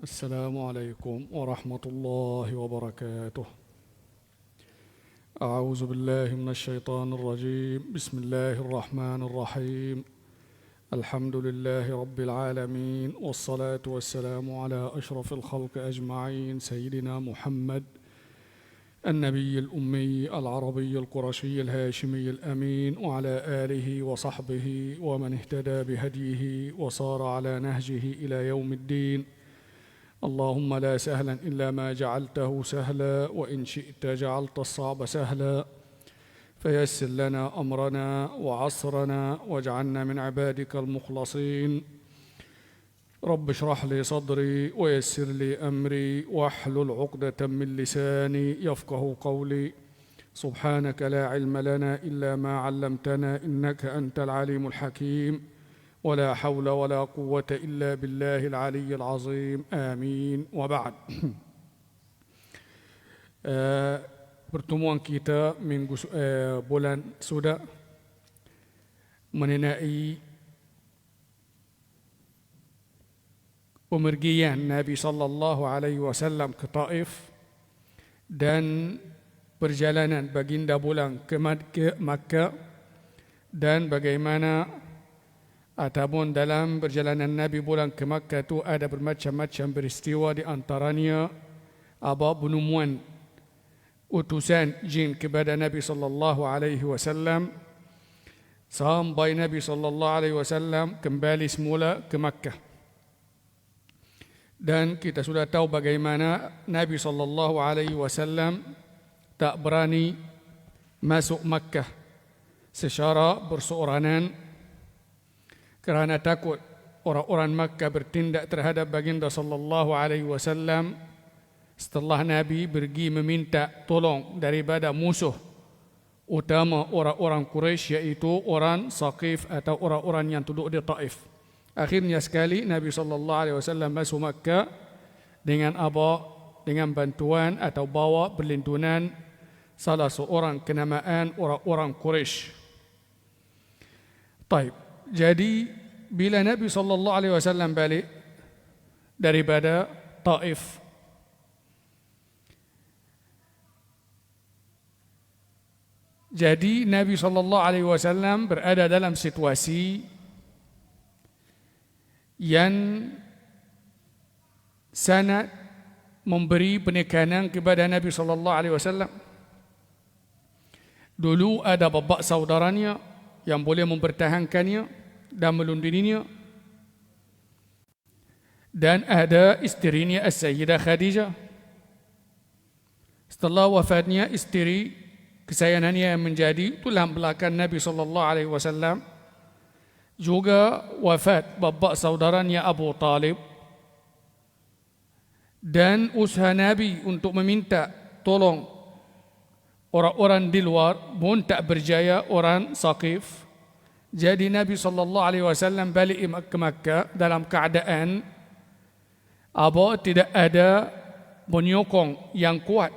السلام عليكم ورحمة الله وبركاته. أعوذ بالله من الشيطان الرجيم. بسم الله الرحمن الرحيم. الحمد لله رب العالمين، والصلاة والسلام على أشرف الخلق أجمعين، سيدنا محمد النبي الأمي العربي القرشي الهاشمي الأمين، وعلى آله وصحبه ومن اهتدى بهديه وصار على نهجه إلى يوم الدين. اللهم لا سهلا إلا ما جعلته سهلا، وإن شئت جعلت الصعب سهلا، فيسر لنا أمرنا وعصرنا واجعلنا من عبادك المخلصين. رب اشرح لي صدري ويسر لي أمري واحلل عقدة من لساني يفقه قولي. سبحانك لا علم لنا إلا ما علمتنا إنك أنت العليم الحكيم، ولا حول ولا قوة إلا بالله العلي العظيم. آمين. وبعد. Pertemuan kita bulan sudah mengenai pemergian Nabi sallallahu alaihi wasallam ke Taif dan perjalanan baginda pulang ke Makkah, dan bagaimana ataupun dalam perjalanan Nabi pulang ke Makkah itu ada bermacam-macam peristiwa, di antaranya penemuan utusan jin kepada Nabi sallallahu alaihi wasallam sampai Nabi sallallahu alaihi wasallam kembali semula ke Makkah. Dan kita sudah tahu bagaimana Nabi sallallahu alaihi wasallam tak berani masuk Makkah secara berseorangan kerana takut orang-orang Makkah bertindak terhadap baginda sallallahu alaihi wasallam setelah Nabi pergi meminta tolong daripada musuh utama orang-orang Quraisy, yaitu orang Saqif atau orang-orang yang duduk di Taif. Akhirnya sekali Nabi sallallahu alaihi wasallam masuk Makkah dengan dengan bantuan atau bawa perlindungan salah seorang kenamaan orang-orang Quraisy. Baik. Jadi bila Nabi sallallahu alaihi wasallam balik daripada Taif, jadi Nabi sallallahu alaihi wasallam berada dalam situasi yang sangat memberi penekanan kepada Nabi sallallahu alaihi wasallam. Dulu ada bapa saudaranya yang boleh mempertahankannya dan melindunginya, dan ada isterinya As-Sayyidah Khadijah. Setelah wafatnya isteri kesayangannya yang menjadi tulang belakang Nabi sallallahu alaihi wasallam, juga wafat bapa saudaranya Abu Talib, dan usaha Nabi untuk meminta tolong orang-orang di luar pun tak berjaya, orang Saqif. Jadi Nabi sallallahu alaihi wasallam balik ke Makkah dalam keadaan tidak ada penyokong yang kuat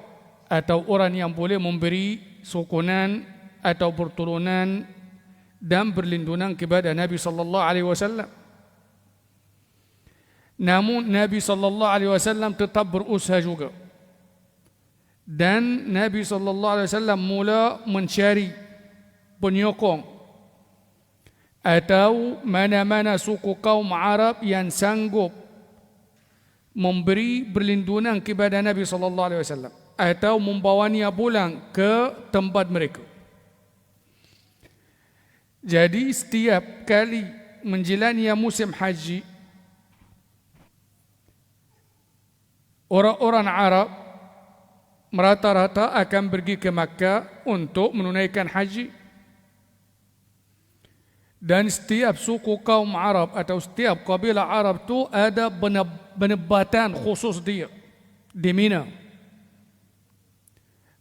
atau orang yang boleh memberi sokongan atau pertolongan dan perlindungan kepada Nabi sallallahu alaihi wasallam. Namun Nabi sallallahu alaihi wasallam tetap berusaha juga. Dan Nabi sallallahu alaihi wasallam mula mencari penyokong atau mana-mana suku kaum Arab yang sanggup memberi perlindungan kepada Nabi sallallahu alaihi wasallam atau membawanya pulang ke tempat mereka. Jadi setiap kali menjalani musim haji, orang-orang Arab merata-rata akan pergi ke Makkah untuk menunaikan haji. Dan setiap suku kaum Arab atau setiap kabilah Arab itu ada penempatan khusus dia di Mina.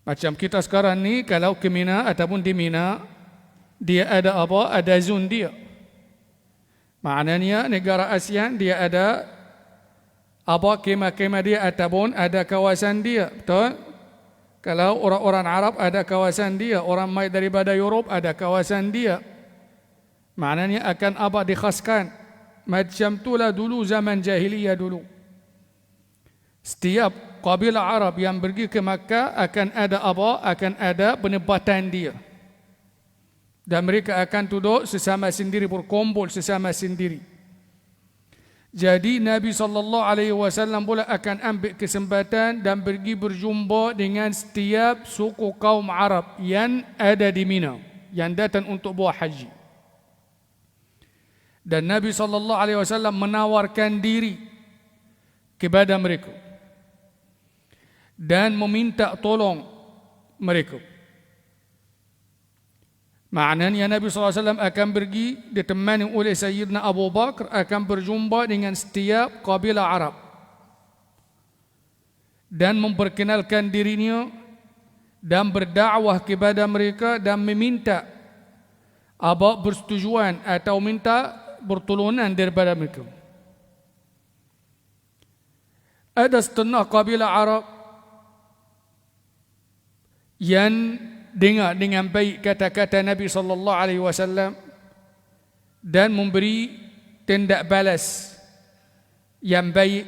Macam kita sekarang ni kalau ke Mina ataupun di Mina, dia ada ada zon dia. Maknanya negara ASEAN dia ada kemah-kemah dia ataupun ada kawasan dia. Betul? Kalau orang-orang Arab ada kawasan dia, orang mai daripada Europe ada kawasan dia. Maknanya akan dikhaskan. Macam itulah dulu zaman jahiliyah dulu. Setiap kabilah Arab yang pergi ke Makkah akan ada apa? Akan ada penempatan dia. Dan mereka akan duduk sesama sendiri, berkumpul sesama sendiri. Jadi Nabi SAW pula akan ambil kesempatan dan pergi berjumpa dengan setiap suku kaum Arab yang ada di Mina, yang datang untuk buat haji. Dan Nabi SAW menawarkan diri kepada mereka dan meminta tolong mereka. Maknanya Nabi SAW akan pergi ditemani oleh Sayyidina Abu Bakar, akan berjumpa dengan setiap kabilah Arab dan memperkenalkan dirinya dan berdakwah kepada mereka dan meminta apa persetujuan atau minta pertolongan daripada mereka. Ada setengah kabilah Arab yang dengar dengan baik kata-kata Nabi SAW dan memberi tindak balas yang baik.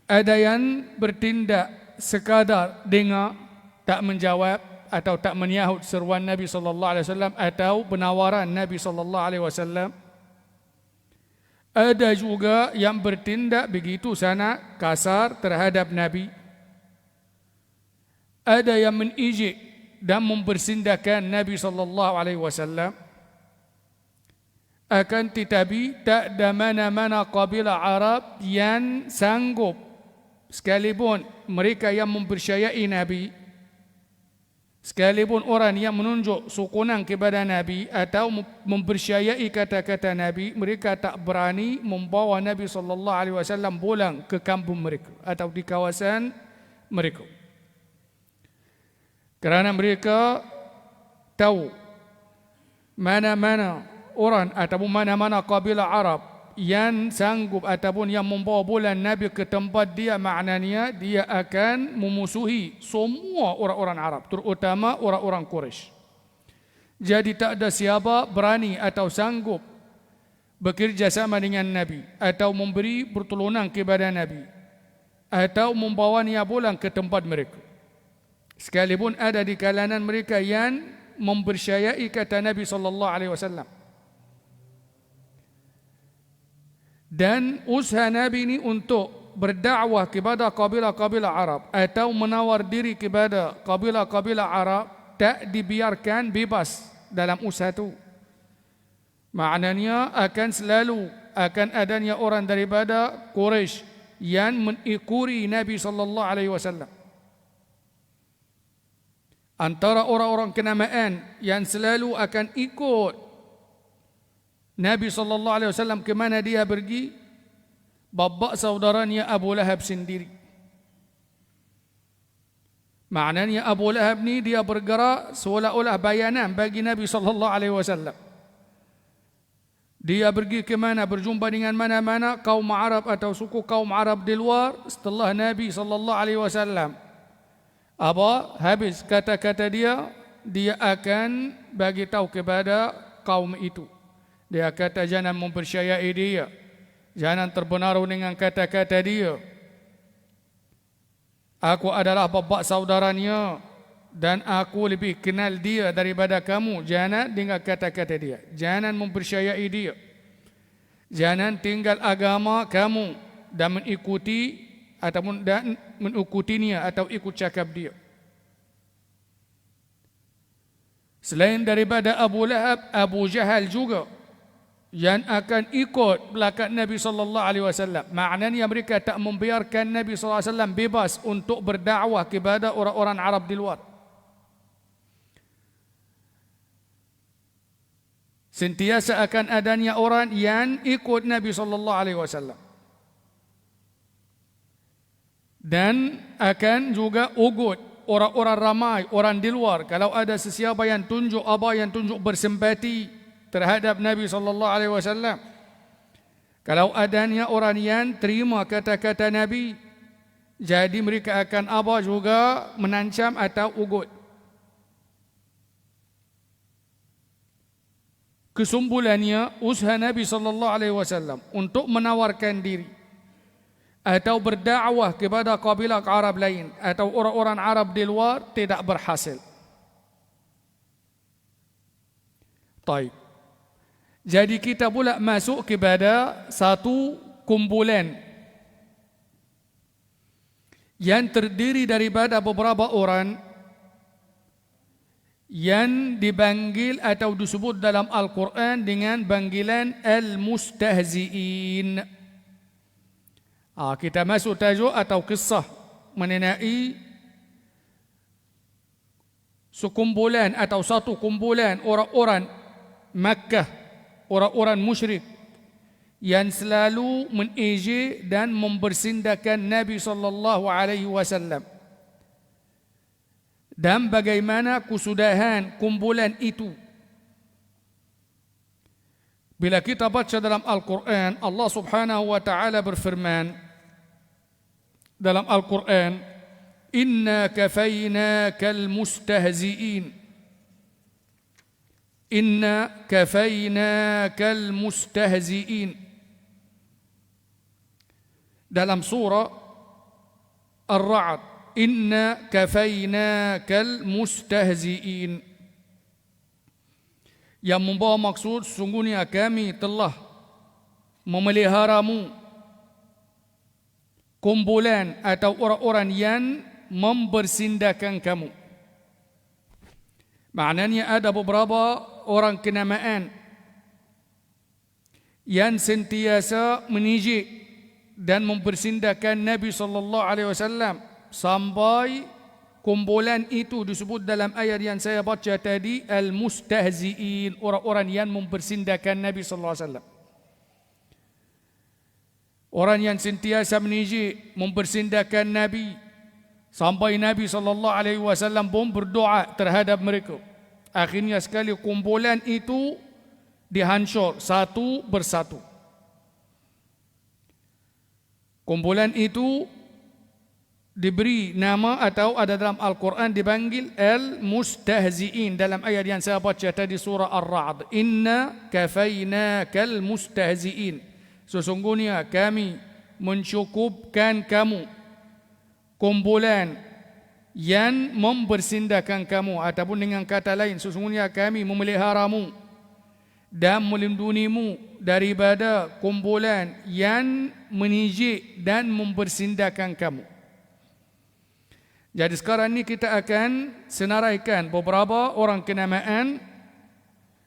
Ada yang bertindak sekadar dengar, tak menjawab atau tak menyahut seruan Nabi SAW atau penawaran Nabi SAW. Ada juga yang bertindak begitu sangat kasar terhadap Nabi. Ada yang menijik dan mempersindakan Nabi SAW. Akan tetapi tak ada mana-mana kabilah Arab yang sanggup, sekalipun mereka yang mempercayai Nabi, sekalipun orang yang menunjuk sokongan kepada Nabi atau mempercayai kata-kata Nabi, mereka tak berani membawa Nabi SAW pulang ke kampung mereka atau di kawasan mereka. Kerana mereka tahu mana-mana orang ataupun mana-mana kabilah Arab yang sanggup ataupun yang membawa pulang Nabi ke tempat dia, maknanya dia akan memusuhi semua orang-orang Arab, terutama orang-orang Quraisy. Jadi tak ada siapa berani atau sanggup bekerja sama dengan Nabi atau memberi pertolongan kepada Nabi atau membawanya pulang ke tempat mereka. Sekalipun ada di kalangan mereka yang mempercayai kata Nabi SAW. Dan usaha Nabi ini untuk berdakwah kepada kabilah-kabilah Arab atau menawar diri kepada kabilah-kabilah Arab tak dibiarkan bebas dalam usaha itu. Maknanya akan selalu akan adanya orang daripada Quraisy yang mengikuti Nabi SAW. Antara orang-orang kenamaan yang selalu akan ikut Nabi SAW ke mana dia pergi, bapa saudaranya Abu Lahab sendiri. Maknanya Abu Lahab ni dia bergerak seolah-olah bayanan bagi Nabi SAW. Dia pergi ke mana, berjumpa dengan mana-mana kaum Arab atau suku kaum Arab di luar setelah Nabi SAW. Apa habis kata-kata dia, dia akan bagi tahu kepada kaum itu. Dia kata jangan mempercayai dia, jangan terpengaruh dengan kata-kata dia. Aku adalah bapa saudaranya dan aku lebih kenal dia daripada kamu. Jangan dengar kata-kata dia, jangan mempercayai dia, jangan tinggal agama kamu dan mengikuti ataupun dan mengikutinya atau ikut cakap dia. Selain daripada Abu Lahab, Abu Jahal juga yang akan ikut belakang Nabi SAW. Maknanya mereka tak membiarkan Nabi SAW bebas untuk berdakwah kepada orang-orang Arab di luar. Sentiasa akan adanya orang yang ikut Nabi SAW. Dan akan juga ugut orang-orang ramai, orang di luar. Kalau ada sesiapa yang tunjuk bersempati terhadap Nabi SAW, kalau adanya orang yang terima kata-kata Nabi, jadi mereka akan juga menancam atau ugut. Kesimpulannya, usaha Nabi SAW untuk menawarkan diri atau berdakwah kepada kabilah Arab lain atau orang-orang Arab di luar tidak berhasil. Baik. Jadi kita pula masuk kepada satu kumpulan yang terdiri daripada beberapa orang yang dipanggil atau disebut dalam Al-Quran dengan panggilan Al-Mustahzi'in. Kita masuk tajuk atau kisah mengenai sekumpulan atau satu kumpulan orang-orang Makkah, orang-orang musyrik yang selalu menejek dan mempersindakan Nabi sallallahu alaihi wasallam. Dan bagaimana kesudahan kumpulan itu? Bila kita baca dalam Al-Quran, Allah Subhanahu wa taala berfirman dalam Al-Quran, "Inna kafaynakal mustahzi'in." Inna kafaynakal mustahzi'in. Dalam surah Ar-Ra'd, "Inna kafaynakal mustahzi'in." Yang membawa maksud, sungguhnya kami telah memeliharamu kumpulan atau orang-orang yang mempersindakan kamu. Maknanya ada beberapa orang kenamaan yang sentiasa menejek dan mempersindakan Nabi sallallahu alaihi wasallam sampai kumpulan itu disebut dalam ayat yang saya baca tadi al-mustahzi'in, orang-orang yang mempersindakan Nabi sallallahu alaihi wasallam. Orang yang sentiasa menejek, mempersindakan Nabi sampai Nabi sallallahu alaihi wasallam pun berdoa terhadap mereka. Akhirnya sekali kumpulan itu dihancur satu persatu. Kumpulan itu diberi nama atau ada dalam Al-Quran dipanggil Al-Mustahzi'in dalam ayat yang saya baca tadi surah Ar-Ra'd. Inna kafaynakal mustahzi'in. Sesungguhnya kami mencukupkan kamu kumpulan yang mempersindakan kamu, ataupun dengan kata lain, sesungguhnya kami memeliharamu dan melindungimu daripada kumpulan yang menejek dan mempersindakan kamu. Jadi sekarang ni kita akan senaraikan beberapa orang kenamaan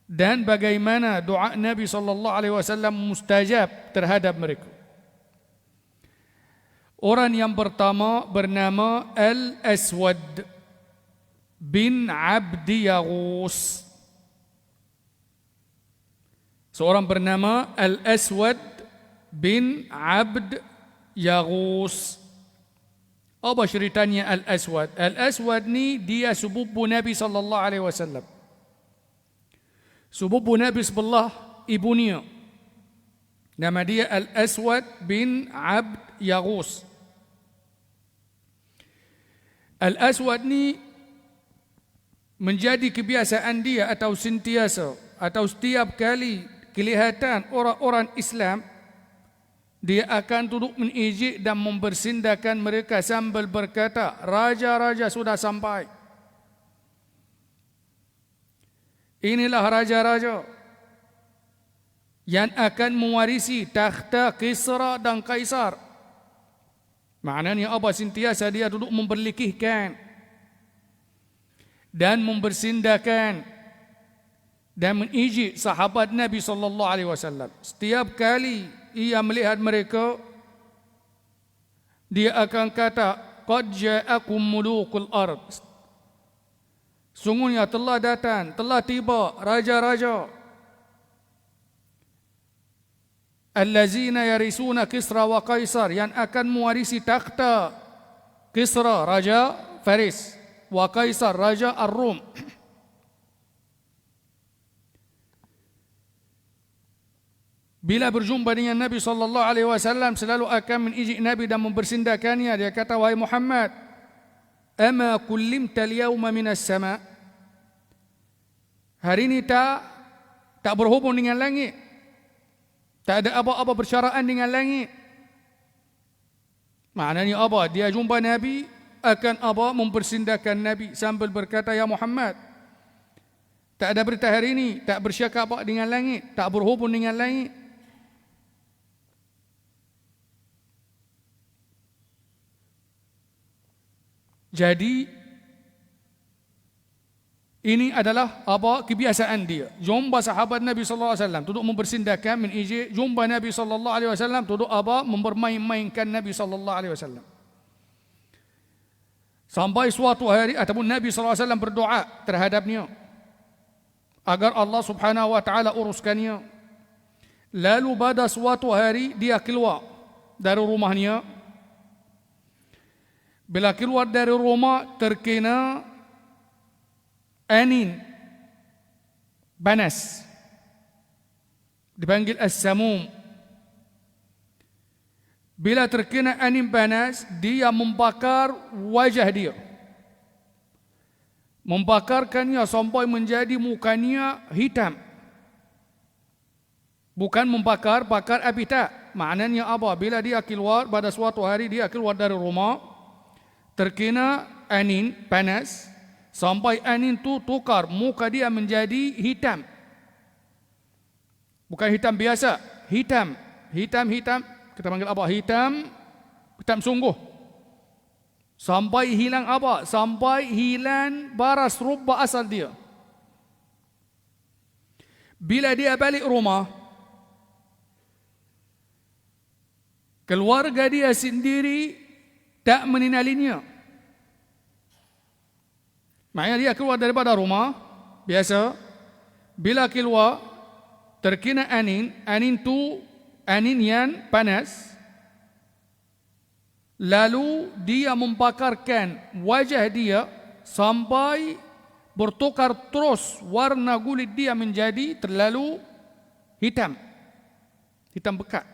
dan bagaimana doa Nabi sallallahu alaihi wasallam mustajab terhadap mereka. Orang yang pertama bernama Al-Aswad bin Abdi Yaghus. Seorang bernama Al-Aswad bin Abd Yaghus. Apa ceritanya Al-Aswad? Al-Aswad ni dia sepupu Nabi sallallahu alaihi wasallam. Sepupu Nabi sebelah ibunya. Nama dia Al-Aswad bin Abd Yaghus. Al-Aswad ni menjadi kebiasaan dia atau sentiasa atau setiap kali kelihatan orang-orang Islam, dia akan duduk menejek dan mempersindakan mereka sambil berkata, raja-raja sudah sampai. Inilah raja-raja yang akan mewarisi takhta Kisra dan Kaisar. Maknanya apa? Sentiasa dia duduk memperlikihkan dan mempersindakan dan menejek sahabat Nabi sallallahu alaihi wasallam. Setiap kali ia melihat mereka, dia akan kata, qad ja'akum mulukul ard. Sungguhnya telah datang, telah tiba raja-raja allazina yarisuna Kisra wa Kaisar, yang akan mewarisi takhta Kisra raja Faris wa Kaisar raja Ar-Rum. Bila berjumpa dengan Nabi sallallahu alaihi wasallam, selalu akan menejek Nabi dan mempersindakannya. Dia kata, wahai Muhammad, ama kullimta al-yawma minas sama'. Hari ini tak berhubung dengan langit. Tak ada apa-apa persyaraan dengan langit. Maknanya apa? Dia jumpa Nabi, akan apa? Mempersindahkan Nabi sambil berkata, ya Muhammad, tak ada berita hari ini, tak bersyakap dengan langit, tak berhubung dengan langit. Jadi ini adalah apa? Kebiasaan dia. Jumpa sahabat Nabi sallallahu alaihi wasallam duduk mempersindahkan min ije, jumpa Nabi sallallahu alaihi wasallam duduk apa? Mempermain-mainkan Nabi sallallahu alaihi wasallam. Sampai suatu hari ataupun Nabi sallallahu alaihi wasallam berdoa terhadapnya agar Allah Subhanahu wa taala uruskannya. Lalu pada suatu hari dia keluar dari rumahnya. Bila keluar dari rumah terkena angin panas, dipanggil as-samum. Bila terkena angin panas, dia membakar wajah dia, membakarkannya sampai menjadi mukanya hitam. Bukan bakar api, tak. Maknanya apa? Bila dia keluar pada suatu hari, dia keluar dari rumah, terkena angin panas, sampai angin tu tukar muka dia menjadi hitam. Bukan hitam biasa, hitam. Kita panggil apa? Hitam sungguh. Sampai hilang apa? Sampai hilang baras rubah asal dia. Bila dia balik rumah, keluarga dia sendiri tak mengenalinya. Maknanya dia keluar daripada rumah biasa. Bila keluar terkena angin tu angin yang panas. Lalu dia membakarkan wajah dia sampai bertukar terus warna kulit dia menjadi terlalu hitam pekat.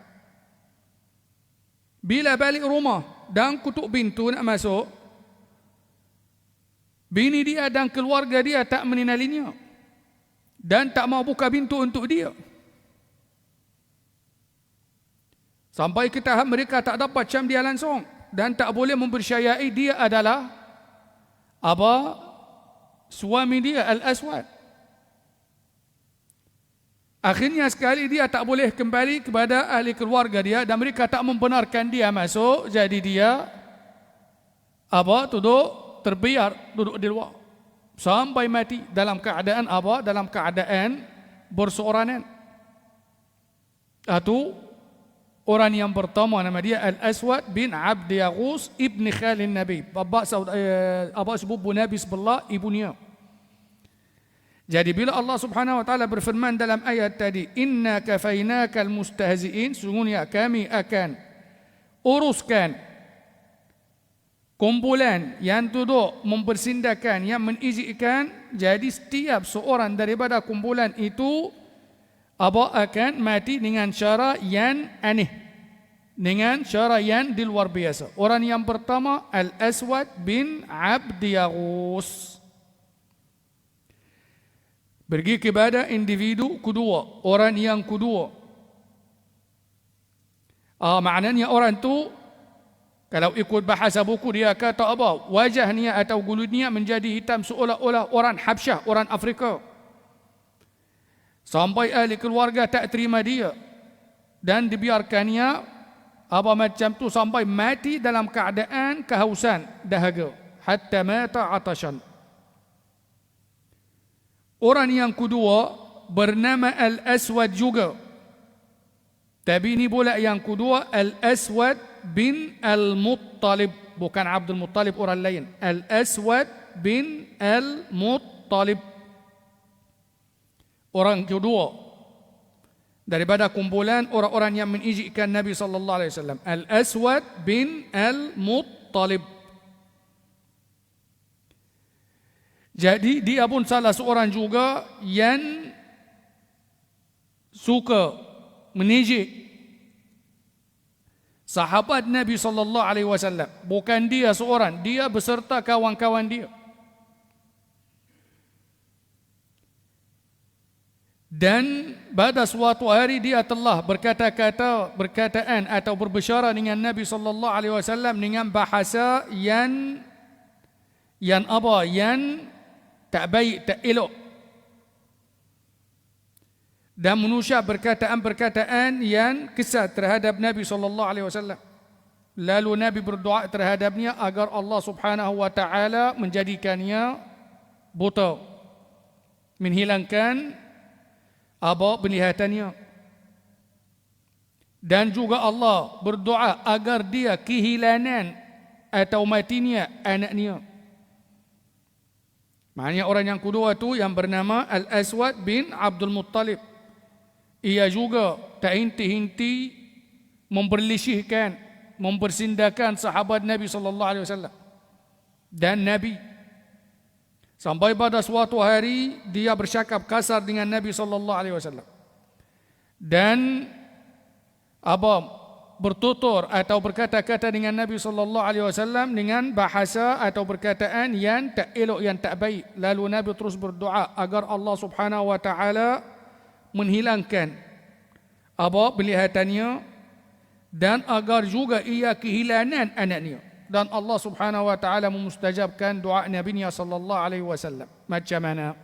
Bila balik rumah dan kutuk pintu nak masuk, bini dia dan keluarga dia tak mengenalinya dan tak mau buka pintu untuk dia. Sampai ke tahap mereka tak dapat cam dia langsung dan tak boleh mempercayai dia adalah apa? Suami dia Al-Aswad. Akhirnya sekali dia tak boleh kembali kepada ahli keluarga dia dan mereka tak membenarkan dia masuk. Jadi dia apa? Terbiar duduk di luar sampai mati dalam keadaan apa? Dalam keadaan berseorangan. Itu orang yang pertama nama dia Al-Aswad bin Abd Yaghus ibni Khalil Nabi. Bapa sepupu Nabi sebelah ibunya. Jadi bila Allah Subhanahu wa taala berfirman dalam ayat tadi, inna kafainakal mustahzi'in, sungguhnya kami akan uruskan kumpulan yang duduk mempersindahkan, yang menijikkan. Jadi setiap seorang daripada kumpulan itu akan mati dengan cara yang aneh, dengan cara yang di luar biasa. Orang yang pertama Al-Aswad bin Abd Yaghus. Pergi kepada individu kedua, orang yang kedua. Maknanya orang tu kalau ikut bahasa buku dia kata apa? Wajahnya atau kulitnya menjadi hitam seolah-olah orang Habsyah, orang Afrika. Sampai ahli keluarga tak terima dia dan dibiarkannya apa macam tu sampai mati dalam keadaan kehausan, dahaga, hatta mata atashan. Orang yang kedua bernama Al-Aswad juga. Tapi ini pula yang kedua Al-Aswad bin Al-Muttalib, bukan Abdul Muttalib orang lain. Al-Aswad bin Al-Muttalib. Orang kedua daripada kumpulan orang-orang yang menijikkan Nabi sallallahu alaihi wasallam, Al-Aswad bin Al-Muttalib. Jadi dia pun salah seorang juga yang suka menijik sahabat Nabi sallallahu alaihi wasallam. Bukan dia seorang, dia beserta kawan-kawan dia. Dan pada suatu hari dia telah berkataan atau berbicara dengan Nabi sallallahu alaihi wasallam dengan bahasa yang tak baik, tak elok, dan mengucap perkataan-perkataan yang kesat terhadap Nabi sallallahu alaihi wasallam. Lalu Nabi berdoa terhadapnya agar Allah Subhanahu wa taala menjadikannya buta, menghilangkan penglihatannya. Dan juga Allah berdoa agar dia kehilangan atau matinya anaknya. Maknanya orang yang kedua tu yang bernama Al-Aswad bin Abdul Muttalib, ia juga tak henti-henti memperlisihkan, mempersindakan sahabat Nabi sallallahu alaihi wasallam dan Nabi. Sampai pada suatu hari dia bercakap kasar dengan Nabi sallallahu alaihi wasallam dan bertutur atau berkata-kata dengan Nabi sallallahu alaihi wasallam dengan bahasa atau perkataan yang tak elok, yang tak baik. Lalu Nabi terus berdoa agar Allah Subhanahu wa taala menghilangkan penglihatannya dan agar juga ia kehilangan anaknya. Dan Allah Subhanahu wa taala memustajabkan doa Nabi-Nya sallallahu alaihi wasallam. Macam mana?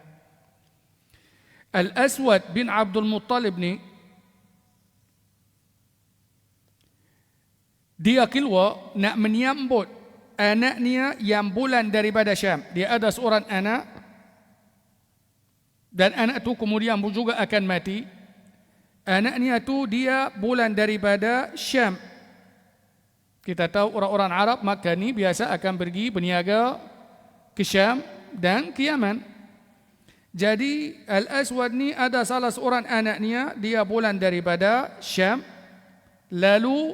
Al-Aswad bin Abdul Muttalib ni, dia keluar nak menyambut anaknya yang bulan daripada Syam. Dia ada seorang anak dan anak tu kemudian juga akan mati. Anaknya tu dia bulan daripada Syam. Kita tahu orang-orang Arab Makkah ni biasa akan pergi berniaga ke Syam dan ke Yaman. Jadi Al-Aswad ni ada salah seorang anaknya, dia bulan daripada Syam. Lalu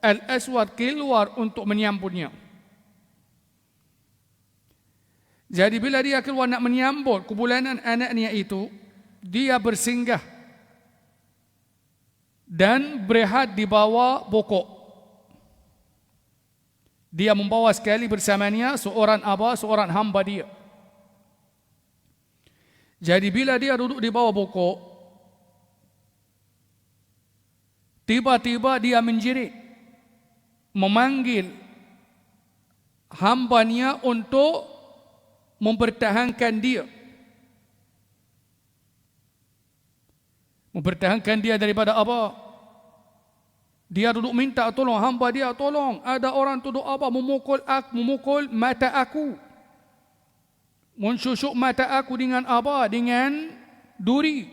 Al-Aswad keluar untuk menyambutnya. Jadi bila dia keluar nak menyambut kebulanan anaknya itu, dia bersinggah dan berehat di bawah pokok. Dia membawa sekali bersamanya seorang hamba dia. Jadi bila dia duduk di bawah pokok, tiba-tiba dia menjerit, memanggil hambanya untuk mempertahankan dia. Mempertahankan dia daripada apa? Dia duduk minta tolong, hamba dia tolong. Ada orang duduk memukul mata aku. Mensusuk mata aku dengan Dengan duri.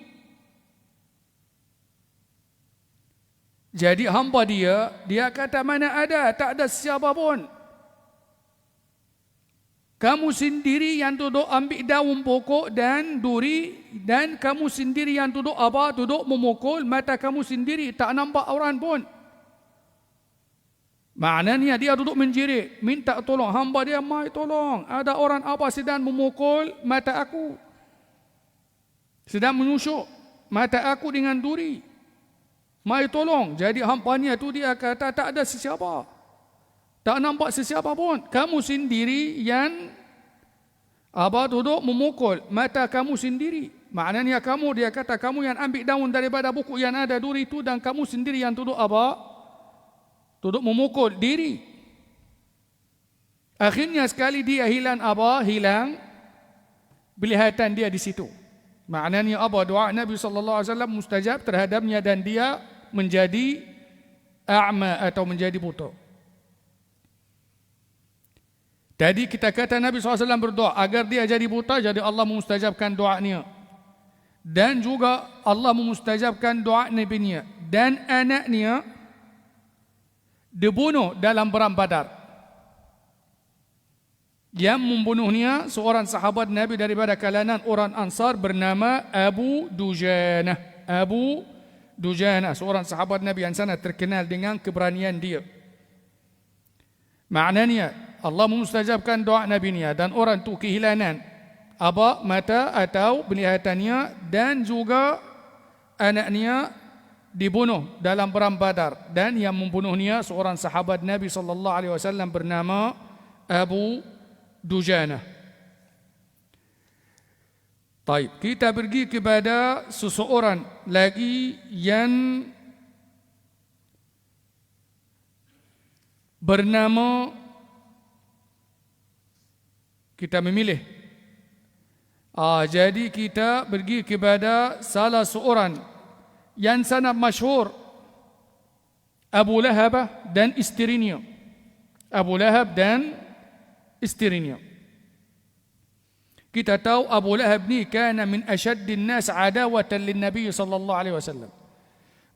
Jadi hamba dia kata, mana ada, tak ada siapa pun. Kamu sendiri yang duduk ambil daun pokok dan duri, dan kamu sendiri yang duduk duduk memukul mata kamu sendiri, tak nampak orang pun. Maknanya dia duduk menjerit, minta tolong. Hamba dia, mai tolong, ada orang sedang memukul mata aku, sedang menusuk mata aku dengan duri, mai tolong. Jadi hambanya tu dia kata, tak ada sesiapa, tak nampak sesiapa pun. Kamu sendiri yang duduk memukul mata kamu sendiri. Maknanya dia kata, kamu yang ambil daun daripada buku yang ada duri itu, dan kamu sendiri yang duduk duduk memukul diri. Akhirnya sekali dia hilang penglihatan dia di situ. Maknanya doa Nabi sallallahu alaihi wasallam mustajab terhadapnya dan dia menjadi a'ma atau menjadi buta. Jadi kita kata Nabi SAW berdoa agar dia jadi buta, jadi Allah memustajabkan doanya. Dan juga Allah memustajabkan doa Nabi-Nya. Dan anaknya dibunuh dalam perang Badar. Yang membunuhnya seorang sahabat Nabi daripada kalangan orang Ansar bernama Abu Dujanah. Abu Dujanah, seorang sahabat Nabi yang sangat terkenal dengan keberanian dia. Maknanya Allah memustajabkan doa Nabi-Nya dan orang itu kehilangan mata atau penglihatannya, dan juga anaknya dibunuh dalam perang Badar, dan yang membunuhnya seorang sahabat Nabi sallallahu alaihi wasallam bernama Abu Dujanah. Taib, kita pergi kepada seseorang lagi yang bernama, kita memilih. Jadi kita pergi kepada salah seorang yang sangat masyhur, Abu Lahab dan isterinya. Abu Lahab dan isterinya. Kita tahu Abu Lahab ni kana min asyaddin nas adawatan lin Nabi sallallahu alaihi wasallam.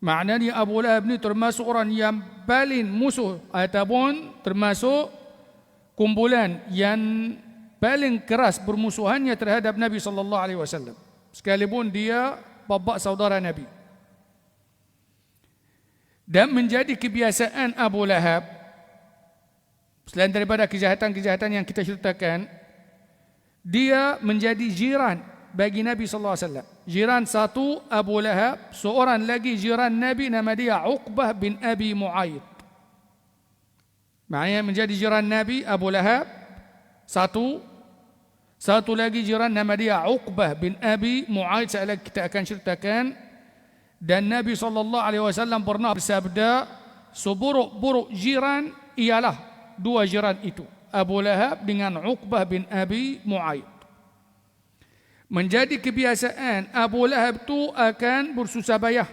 Maknanya Abu Lahab ni termasuk orang yang paling musuh ataupun termasuk kumpulan yang paling keras bermusuhannya terhadap Nabi sallallahu alaihi wasallam. Sekalipun dia bapa saudara Nabi. Dan menjadi kebiasaan Abu Lahab, selain daripada kejahatan-kejahatan yang kita ceritakan, dia menjadi jiran bagi Nabi sallallahu alaihi wasallam. Jiran satu Abu Lahab, seorang lagi jiran Nabi nama dia Uqbah bin Abi Mu'ayyid. Maknanya menjadi jiran Nabi Abu Lahab satu lagi jiran nama dia Uqbah bin Abi Mu'ayyid. Sekali kita akan ceritakan. Dan Nabi sallallahu alaihi wasallam pernah bersabda, seburuk-buruk jiran ialah dua jiran itu, Abu Lahab dengan Uqbah bin Abi Mu'ayyid. Menjadi kebiasaan Abu Lahab tu akan bersusah payah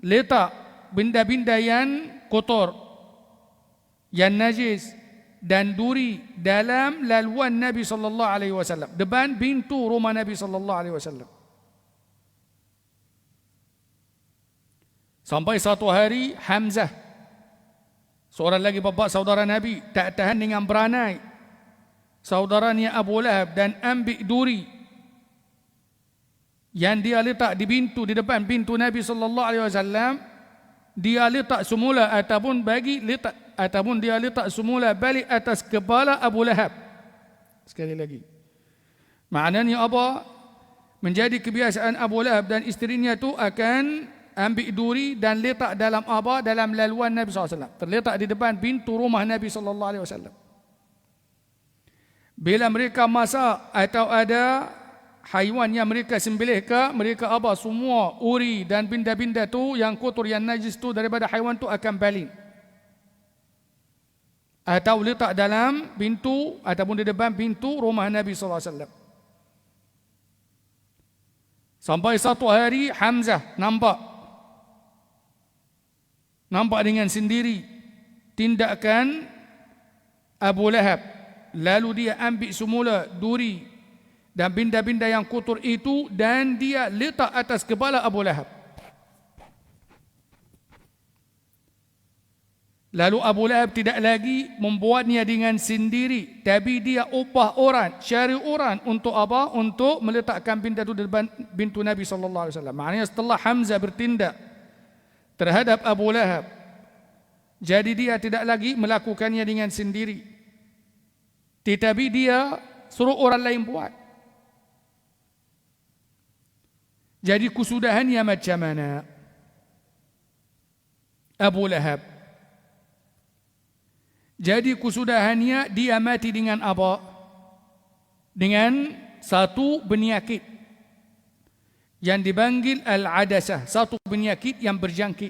letak benda-benda yang kotor, yang najis dan duri dalam laluan Nabi sallallahu alaihi wasallam, depan pintu rumah Nabi sallallahu alaihi wasallam. Sampai satu hari Hamzah, seorang lagi bapa saudara Nabi, tak tahan dengan beranai saudaranya Abu Lahab dan ambil duri yang dia letak di pintu, di depan pintu Nabi sallallahu alaihi wasallam. Dia letak semula ataupun dia letak semula balik atas kepala Abu Lahab. Sekali lagi, maknanya apa? Menjadi kebiasaan Abu Lahab dan isterinya tu akan ambil duri dan letak dalam apa? Dalam laluan Nabi sallallahu alaihi wasallam, terletak di depan pintu rumah Nabi sallallahu alaihi wasallam. Bila mereka masak atau ada haiwan yang mereka sembelih ke, mereka apa? Semua uri dan benda-benda tu yang kotor, yang najis tu daripada haiwan tu akan baling atau letak dalam pintu ataupun di depan pintu rumah Nabi sallallahu alaihi wasallam. Sampai satu hari Hamzah nampak dengan sendiri tindakan Abu Lahab. Lalu dia ambil semula duri dan benda-benda yang kotor itu dan dia letak atas kepala Abu Lahab. Lalu Abu Lahab tidak lagi membuatnya dengan sendiri, tapi dia upah orang, cari orang untuk apa? Untuk meletakkan benda itu di depan pintu Nabi sallallahu alaihi wasallam. Maknanya setelah Hamzah bertindak terhadap Abu Lahab, jadi dia tidak lagi melakukannya dengan sendiri, tetapi dia suruh orang lain buat. Jadi kesudahannya macam mana Abu Lahab? Jadi kesudahannya dia mati dengan apa? Dengan satu penyakit yang dipanggil Al-Adasah, satu penyakit yang berjangkit.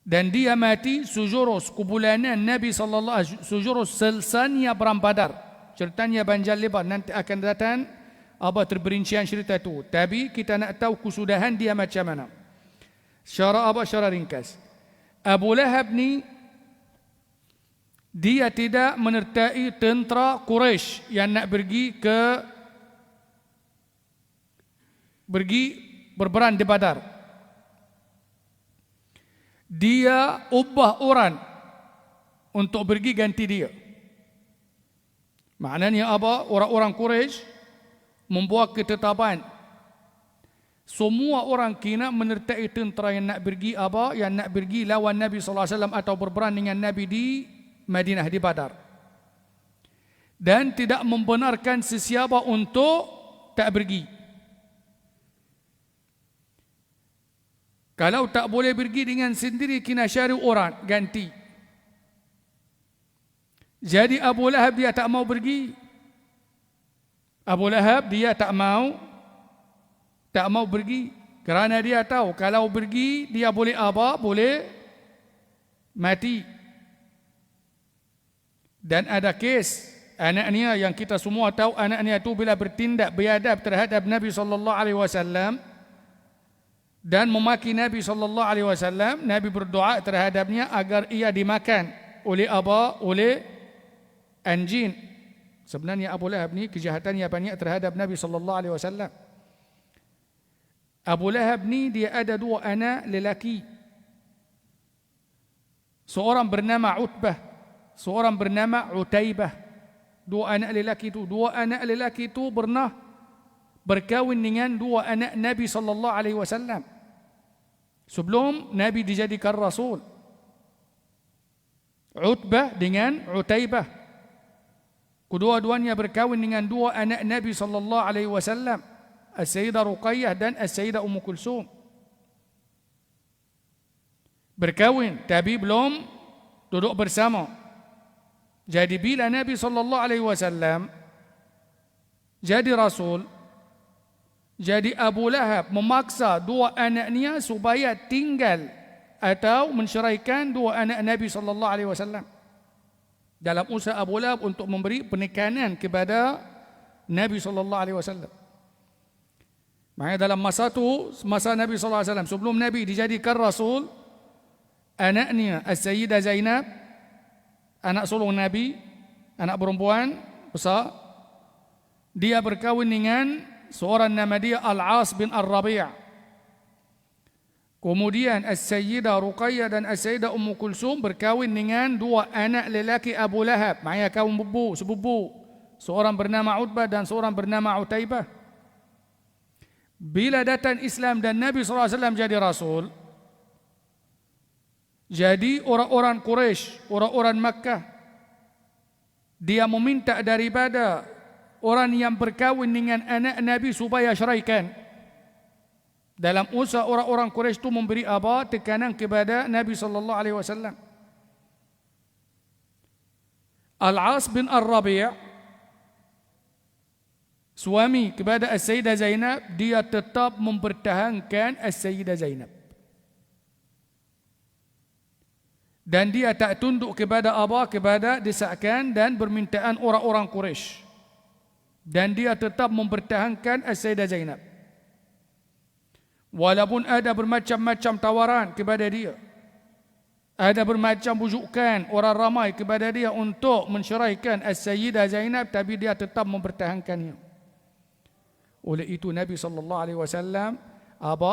Dan dia mati sejurus kebulanan Nabi sallallahu alaihi wasallam, sejurus selesainya perang Badar. Ceritanya panjang lebar, nanti akan datang terperincian cerita itu. Tapi kita nak tahu kesudahan dia macam mana. Secara ringkas. Abu Lahab ni dia tidak menyertai tentera Quraisy yang nak pergi berperang di Badar. Dia ubah orang untuk pergi ganti dia. Maknanya apa? Orang-orang Quraisy membuat ketetapan, semua orang kena menyertai tentera yang nak pergi yang nak pergi lawan Nabi sallallahu alaihi wasallam atau berperang dengan Nabi di Madinah, di Badar. Dan tidak membenarkan sesiapa untuk tak pergi. Kalau tak boleh pergi dengan sendiri, kena cari orang ganti. Jadi Abu Lahab dia tak mau pergi. Abu Lahab dia tak mau pergi, kerana dia tahu kalau pergi dia boleh apa? Boleh mati. Dan ada kes anaknya yang kita semua tahu, anaknya itu bila bertindak biadab terhadap Nabi SAW dan memaki Nabi SAW, Nabi berdoa terhadapnya agar ia dimakan oleh apa? Oleh anjing. Sebenarnya Abu Lahab ni kejahatannya banyak terhadap Nabi SAW. Abu Lahab ni dia ada 2 anak lelaki. Seorang bernama Utbah, seorang bernama Utaibah. 2 anak lelaki itu. 2 anak lelaki itu pernah berkahwin dengan 2 anak Nabi SAW sebelum Nabi dijadikan Rasul. Utbah dengan Utaibah. Kedua-duanya berkahwin dengan 2 anak Nabi SAW, As-Sayyidah Ruqayyah dan As-Sayyidah Ummu Kulsum. Berkahwin tapi belum duduk bersama. Jadi bila Nabi SAW jadi Rasul, jadi Abu Lahab memaksa 2 anaknya supaya tinggal atau menceraikan 2 anak Nabi SAW. Dalam usaha Abu Lahab untuk memberi penekanan kepada Nabi SAW. Maknanya dalam masa Nabi SAW, sebelum Nabi dijadikan Rasul, anaknya As-Sayyidah Zainab, anak sulung Nabi, anak perempuan besar, dia berkahwin dengan seorang nama dia Al-As bin Ar-Rabi'. Kemudian As-Sayyidah Ruqayyah dan As-Sayyidah Ummu Kulsum berkahwin dengan 2 anak lelaki Abu Lahab, maknanya kaum sepupu. Seorang bernama Utbah dan seorang bernama Utaibah. Bila datang Islam dan Nabi SAW jadi Rasul, jadi orang-orang Quraisy, orang-orang Makkah, dia meminta daripada orang yang berkahwin dengan anak Nabi supaya syaraikan. Dalam usaha orang-orang Quraisy itu memberi apa? Tekanan kepada Nabi SAW. Al-As bin Ar-Rabi', suami kepada As-Sayyidah Zainab, dia tetap mempertahankan As-Sayyidah Zainab. Dan dia tak tunduk kepada apa? Kepada desakan dan permintaan orang-orang Quraisy. Dan dia tetap mempertahankan As-Sayyidah Zainab. Walaupun ada bermacam-macam tawaran kepada dia, ada bermacam bujukan orang ramai kepada dia untuk menceraikan As-Sayyidah Zainab, tapi dia tetap mempertahankannya. Oleh itu Nabi SAW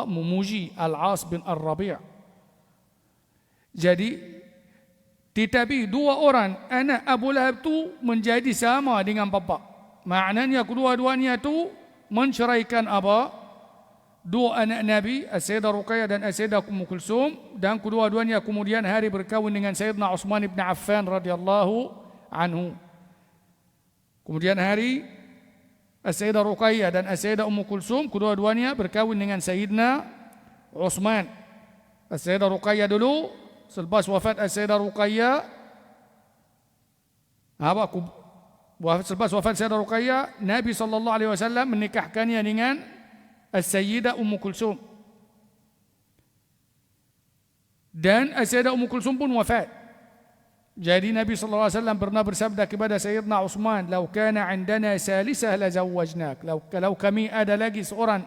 memuji Al-As bin Ar-Rabi'. Jadi tetapi 2 orang anak Abu Lahab tu menjadi sama dengan bapa. Maknanya kedua-duanya tu menceraikan 2 anak Nabi, As-Sayyidah Ruqayyah dan As-Sayyidah Ummu Kulsum, dan kedua-duanya kemudian hari berkahwin dengan Sayyidina Utsman bin Affan radhiyallahu anhu. Kemudian hari As-Sayyidah Ruqayyah dan As-Sayyidah Ummu Kulsum kedua-duanya berkahwin dengan Sayyidina Utsman. As-Sayyidah Ruqayyah dulu, selepas wafat As-Sayyidah Ruqayyah, selepas wafat Sayyidah Ruqayyah, Nabi SAW menikahkannya dengan As-Sayyidah Ummu Kulsum. Dan As-Sayyidah Ummu Kulsum pun wafat. Jadi Nabi SAW pernah bersabda kepada Sayyidina Utsman, "Lau kana 'indana salisah la zawwajnak." Kalau kami ada lagi seorang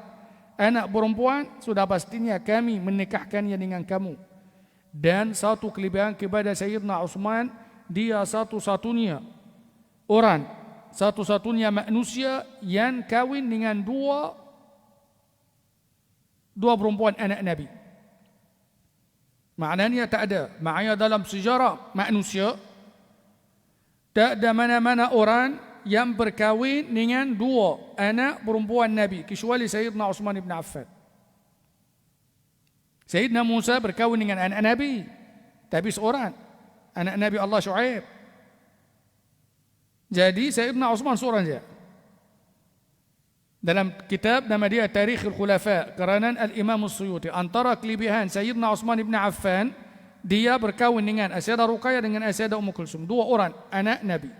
anak perempuan, sudah pastinya kami menikahkannya dengan kamu. Dan satu kelebihan kepada Sayyidina Utsman, dia satu-satunya orang, satu-satunya manusia yang kawin dengan dua perempuan anak Nabi. Maknanya tak ada. Maknanya dalam sejarah manusia tak ada mana-mana orang yang berkahwin dengan 2 anak perempuan Nabi kecuali Sayyidina Utsman bin Affan. Sayyidina Musa berkahwin dengan anak Nabi, tapi seorang, anak Nabi Allah Shu'aib. Jadi Sayyidina Utsman seorang saja. Dalam kitab nama dia Tarikhul Khulafa karangan Al-Imam As-Suyuti, antara kelebihan Sayyidina Utsman bin Affan, dia berkahwin dengan As-Sayyidah Ruqayyah dengan As-Sayyidah Ummu Kulsum, 2 orang anak Nabi.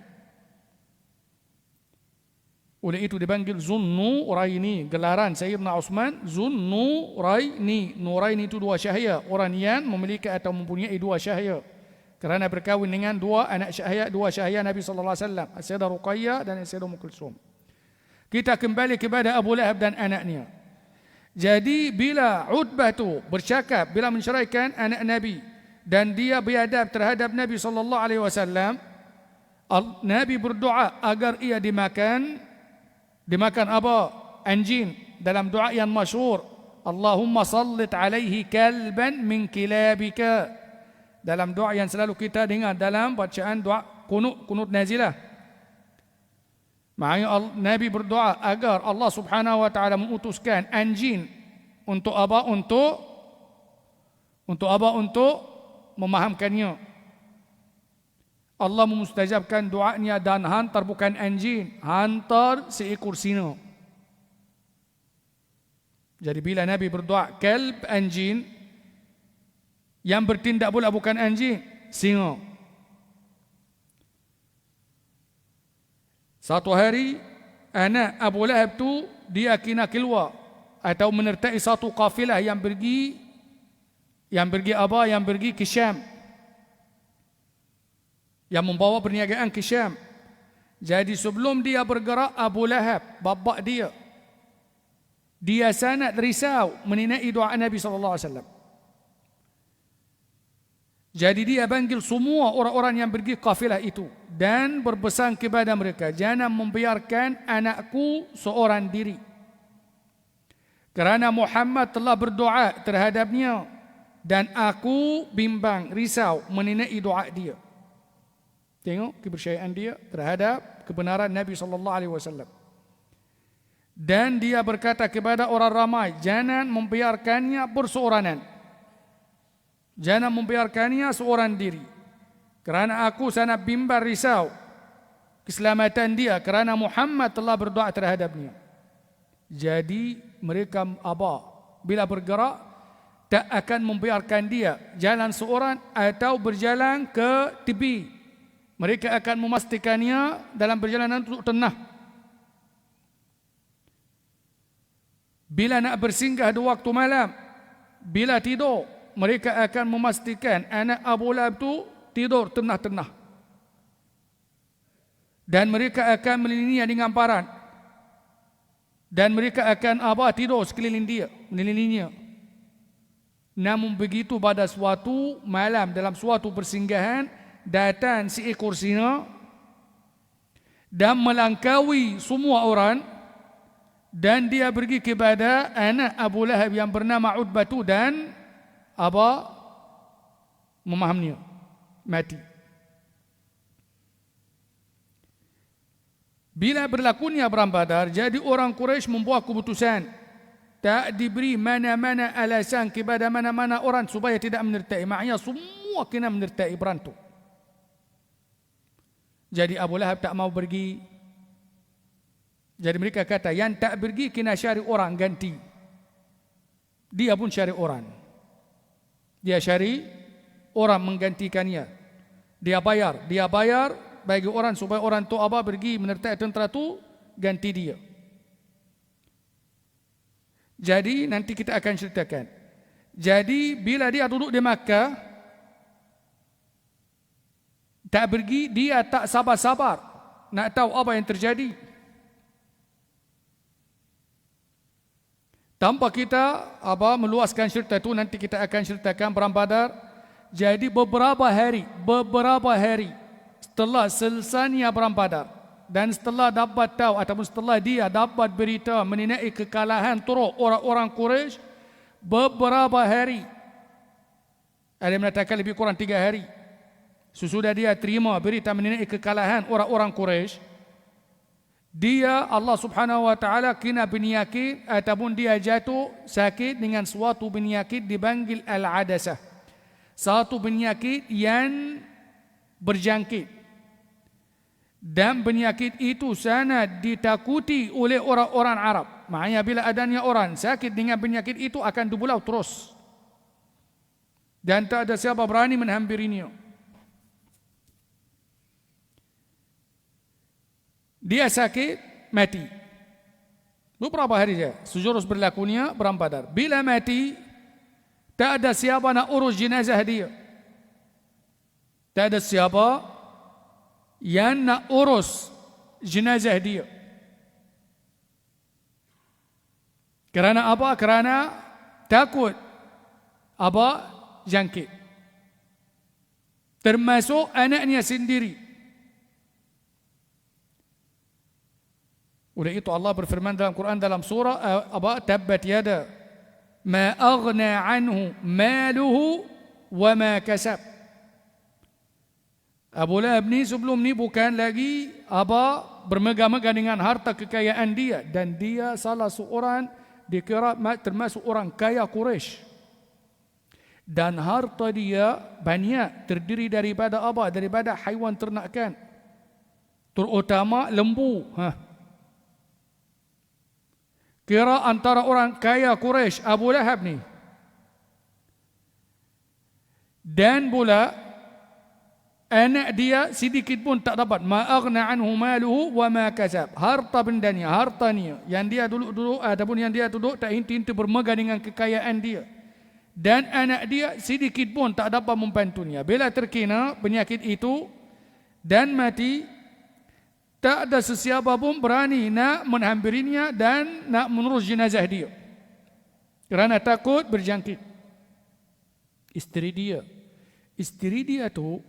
Oleh itu dipanggil Zunnuraini. Gelaran Sayyidina Uthman Zunnuraini. Nuraini itu dua cahaya. Orang yang memiliki atau mempunyai dua cahaya. Kerana berkahwin dengan dua cahaya Nabi sallallahu alaihi wasallam, Sayyidah Ruqayyah dan Sayyidah Umm Kulsum. Kita kembali kepada Abu Lahab dan anaknya. Jadi bila Utbah tu bercakap, bila menceraikan anak Nabi dan dia beradab terhadap Nabi sallallahu alaihi wasallam, Nabi berdoa agar ia dimakan apa? Anjing. Dalam doa yang masyhur, Allahumma sallit alaihi kalban min kilabika. Dalam doa yang selalu kita dengar dalam bacaan doa kunut nazilah. Maknanya Nabi berdoa agar Allah Subhanahu wa taala mengutuskan anjing untuk apa? Untuk memahamkannya. Allah memustajabkan doanya dan hantar bukan anjing, hantar seekor singa. Jadi bila Nabi berdoa kalb anjing, yang bertindak pula bukan anjing, singa. Satu hari anak Abu Lahab tu dia kena keluar atau menyertai satu kafilah yang pergi ke Syam, yang membawa perniagaan ke Syam. Jadi sebelum dia bergerak, Abu Lahab, bapa dia sangat risau mengenai doa Nabi sallallahu alaihi wasallam. Jadi dia panggil semua orang-orang yang pergi kafilah itu dan berpesan kepada mereka, jangan membiarkan anakku seorang diri, kerana Muhammad telah berdoa terhadapnya dan aku bimbang, risau mengenai doa dia. Tengok kepercayaan dia terhadap kebenaran Nabi sallallahu alaihi wasallam. Dan dia berkata kepada orang ramai, jangan membiarkannya berseorangan. Jangan membiarkannya seorang diri. Kerana aku sangat bimbang, risau keselamatan dia, kerana Muhammad telah berdoa terhadapnya. Jadi mereka bila bergerak tak akan membiarkan dia jalan seorang atau berjalan ke tepi. Mereka akan memastikannya dalam perjalanan untuk tenang. Bila nak bersinggah di waktu malam, bila tidur, mereka akan memastikan anak Abu Lahab tu tidur tenang-tenang. Dan mereka akan melindunginya dengan paran. Dan mereka akan tidur sekeliling dia, melindunginya. Namun begitu pada suatu malam dalam suatu persinggahan, datang seekor singa dan melangkaui semua orang, dan dia pergi kepada anak Abu Lahab yang bernama Utbah dan memahamnya, mati. Bila berlakunya perang Badar, jadi orang Quraisy membuat keputusan tak diberi mana-mana alasan kepada mana-mana orang supaya tidak menyertai. Maknanya semua kena menyertai perang itu. Jadi Abu Lahab tak mau pergi. Jadi mereka kata, yang tak pergi kena cari orang ganti. Dia pun cari orang. Dia cari orang menggantikannya. Dia bayar bagi orang supaya orang tu pergi menyertai tentera tu, ganti dia. Jadi nanti kita akan ceritakan. Jadi bila dia duduk di Makkah, tak pergi, dia tak sabar-sabar nak tahu apa yang terjadi. Tanpa kita meluaskan cerita itu, nanti kita akan ceritakan perang Badar. Jadi beberapa hari setelah selesainya perang Badar, dan setelah dapat tahu ataupun setelah dia dapat berita mengenai kekalahan teruk orang-orang Quraisy, beberapa hari, ada yang mengatakan lebih kurang 3 hari sesudah dia terima berita mengenai kekalahan orang-orang Quraisy, dia Allah Subhanahu wa taala kena penyakit ataupun dia jatuh sakit dengan suatu penyakit dipanggil al-adasah. Satu penyakit yang berjangkit. Dan penyakit itu sangat ditakuti oleh orang-orang Arab. Maknanya bila adanya orang sakit dengan penyakit itu akan dibulau terus. Dan tak ada siapa berani menghampirinya. Dia sakit, mati. Beberapa hari saja. Sejurus berlakunya perang Badar. Bila mati, tak ada siapa nak urus jenazah dia. Tak ada siapa yang nak urus jenazah dia. Kerana apa? Kerana takut jangkit. Termasuk anaknya sendiri. Oleh itu Allah berfirman dalam Quran dalam surah Tabbat yada ma aghna anhu maluhu wa ma kasab. Abu Lahab ni sebelum ni bukan lagi bermegah-megah dengan harta kekayaan dia, dan dia salah seorang dikira termasuk orang kaya Quraisy. Dan harta dia banyak, terdiri daripada daripada haiwan ternakan, terutama lembu. Kira antara orang kaya Quraisy Abu Lahab ni. Dan pula anak dia sedikit pun tak dapat. Ma aghna anhu maluhu wa ma kasab. Hartanya yang dia duduk ataupun yang dia duduk tak henti-henti bermegah dengan kekayaan dia. Dan anak dia sedikit pun tak dapat membantunya. Bila terkena penyakit itu dan mati, tak ada sesiapa pun berani nak menghampirinya dan nak mengurus jenazah dia. Kerana takut berjangkit. Isteri dia tu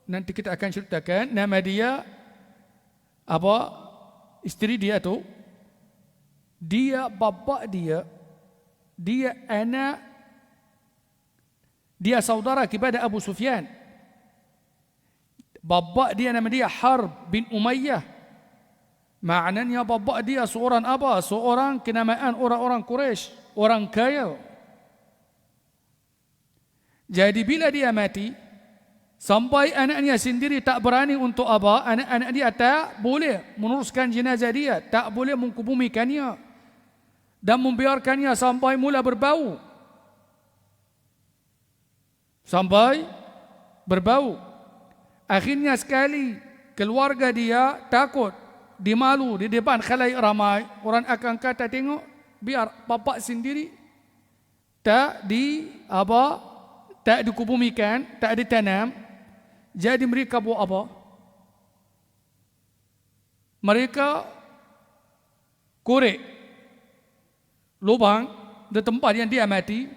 nanti kita akan ceritakan nama dia isteri dia tu, dia bapa dia anak, dia saudara kepada Abu Sufyan. Bapa dia nama dia Harb bin Umayyah. Maknanya bapa dia seorang seorang kenamaan orang-orang Quraisy, orang kaya. Jadi bila dia mati, sampai anaknya sendiri tak berani untuk anak-anak dia tak boleh meneruskan jenazah dia, tak boleh mengkubumikannya dan membiarkannya sampai mula berbau. Akhirnya sekali keluarga dia takut, dimalu di depan khalayak ramai, orang akan kata tengok biar bapa sendiri tak dikubumikan, tak ditanam. Jadi mereka buat apa? Mereka korek lubang di tempat yang dia mati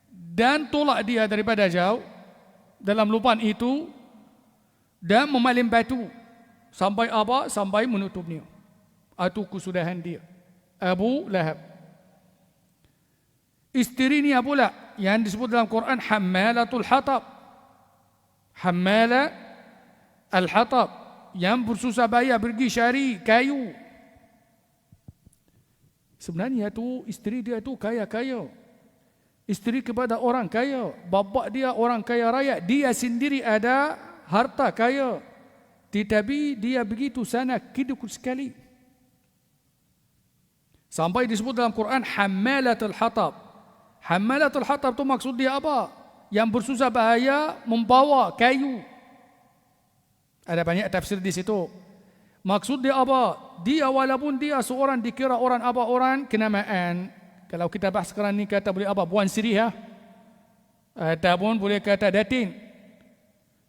dan tolak dia daripada jauh dalam lubang itu dan memalim batu sampai menutupnya. Itu kesudahan dia, Abu Lahab. Isterinya pula yang disebut dalam Quran Hammalatul Hatab. Hammala al-Hatab, yang bersusah payah pergi cari kayu. Sebenarnya tu isteri dia tu kaya-kaya. Isteri kepada orang kaya. Bapa dia orang kaya raya. Dia sendiri ada harta kaya. Tetapi dia begitu sangat kiduk sekali. Sampai disebut dalam Quran Hammalatul Hatab. Hammalatul Hatab tu maksud dia apa? Yang bersusah payah membawa kayu. Ada banyak tafsir di situ. Maksud dia apa? Dia walaupun dia seorang dikira orang kenamaan. Kalau kita bahas sekarang ni kata boleh Puan Sri ataupun boleh kata Datin.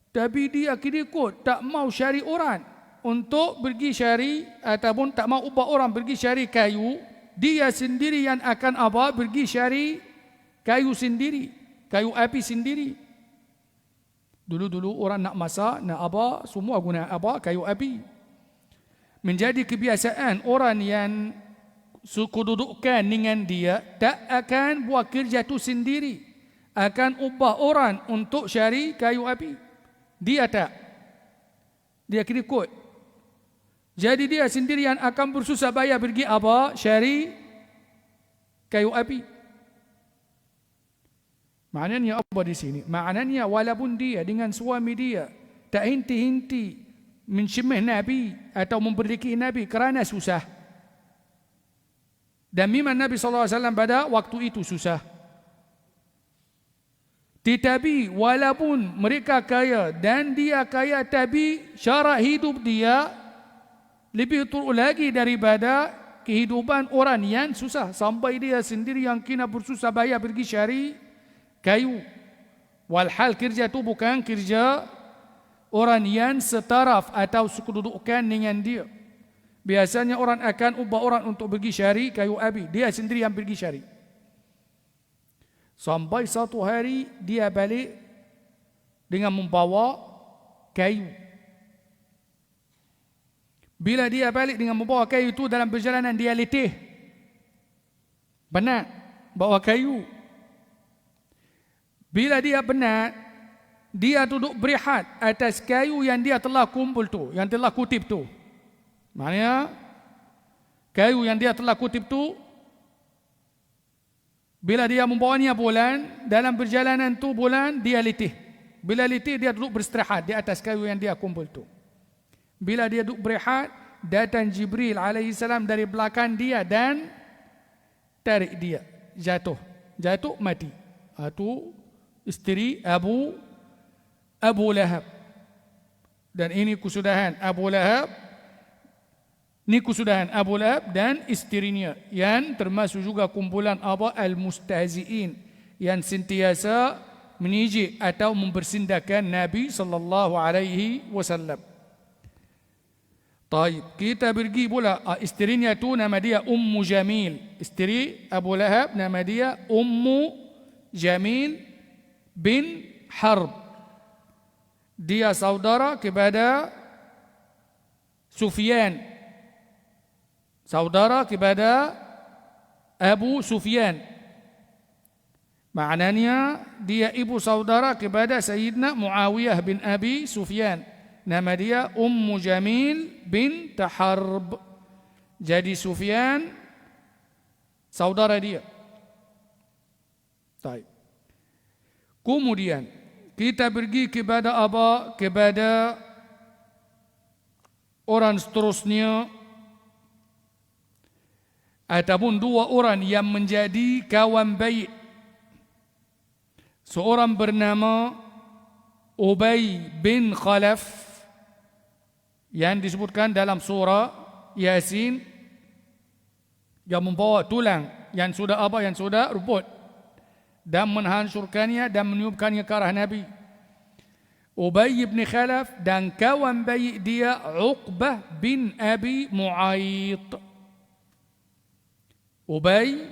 Tapi dia kira-kira tak mau cari orang untuk pergi cari ataupun tak mau ubah orang pergi cari kayu. Dia sendiri yang akan pergi cari kayu sendiri, kayu api sendiri. Dulu-dulu orang nak masak, nak semua guna kayu api. Menjadi kebiasaan orang yang kedudukan dengan dia tak akan buat kerja tu sendiri, akan ubah orang untuk cari kayu api. Dia tak, dia kira ikut. Jadi dia sendiri yang akan bersusah payah pergi cari kayu api. Maknanya apa di sini? Maknanya walaupun dia dengan suami dia tak henti-henti mencemeh Nabi atau memperliki Nabi kerana susah. Dan memang Nabi SAW pada waktu itu susah. Tetapi walaupun mereka kaya dan dia kaya, tapi cara hidup dia lebih teruk lagi daripada kehidupan orang yang susah sampai dia sendiri yang kena bersusah payah pergi cari kayu. Walhal kerja itu bukan kerja orang yang setaraf atau sekedudukan dengan dia. Biasanya orang akan ubah orang untuk pergi cari kayu api, dia sendiri yang pergi cari. Sampai satu hari dia balik dengan membawa kayu. Bila dia balik dengan membawa kayu itu, dalam perjalanan dia letih, penat bawa kayu. Bila dia penat, dia duduk berehat atas kayu yang dia telah kumpul tu, yang telah kutip tu. Maknanya kayu yang dia telah kutip tu, bila dia membawanya bulan, dalam perjalanan tu bulan dia letih. Bila letih dia duduk beristirahat di atas kayu yang dia kumpul tu. Bila dia duduk berehat, datang Jibril alaihissalam dari belakang dia dan tarik dia, jatuh mati. Itu isteri Abu Lahab. Dan ini kesudahan Abu Lahab. Ini kesudahan Abu Lahab dan isterinya, yang termasuk juga kumpulan al-mustahzi'in, yang sentiasa menijik atau mempersindakan Nabi sallallahu alaihi wasallam. Taib, kita pergi pula, isterinya tu nama dia Ummu Jamil. Isteri Abu Lahab nama dia Ummu Jamil bin Harb. Dia saudara kepada Sufyan, saudara kepada Abu Sufyan. Maknanya dia ibu saudara kepada Sayyidina Muawiyah bin Abi Sufyan. Nama dia Ummu Jamil bin Harb. Jadi Sufyan saudara dia. Baik. Kemudian kita pergi kepada kepada orang seterusnya, ataupun dua orang yang menjadi kawan baik. Seorang bernama Ubay bin Khalaf, yang disebutkan dalam surah Yasin, yang membawa tulang yang sudah rumput dan menghancurkannya dan meniupkannya ke arah Nabi. Ubay bin Khalaf dan kawan baik dia Uqbah bin Abi Mu'ayt. Ubay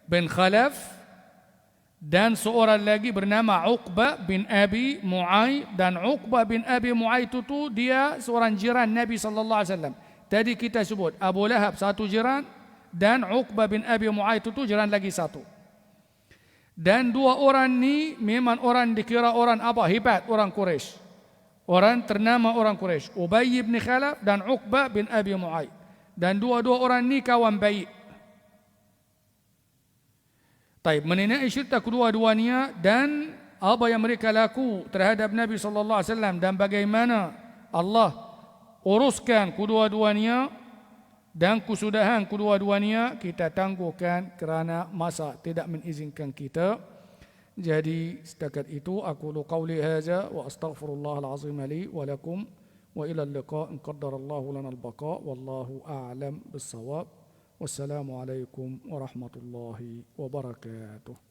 bin Khalaf dan seorang lagi bernama Uqbah bin Abi Mu'ayt. Dan Uqbah bin Abi Mu'ayt itu dia seorang jiran Nabi sallallahu alaihi wasallam. Tadi kita sebut Abu Lahab satu jiran, dan Uqbah bin Abi Mu'ayt itu jiran lagi satu. Dan dua orang ni memang orang dikira orang hebat, orang Quraisy. Orang ternama orang Quraisy, Ubay bin Khalaf dan Uqbah bin Abi Mu'ayt. Dan dua-dua orang ni kawan baik. Taib, mengenai cerita kedua-duanya dan apa yang mereka laku terhadap Nabi sallallahu alaihi wasallam dan bagaimana Allah uruskan kedua-duanya dan kesudahan kedua-duanya, kita tangguhkan kerana masa tidak mengizinkan kita. Jadi setakat itu aku qauli hadza wa astaghfirullahal azim li wa lakum wa ila al-liqa in qaddarallahu lana al-baqa wallahu a'lam bis-shawab. Wassalamu alaikum warahmatullahi wabarakatuh.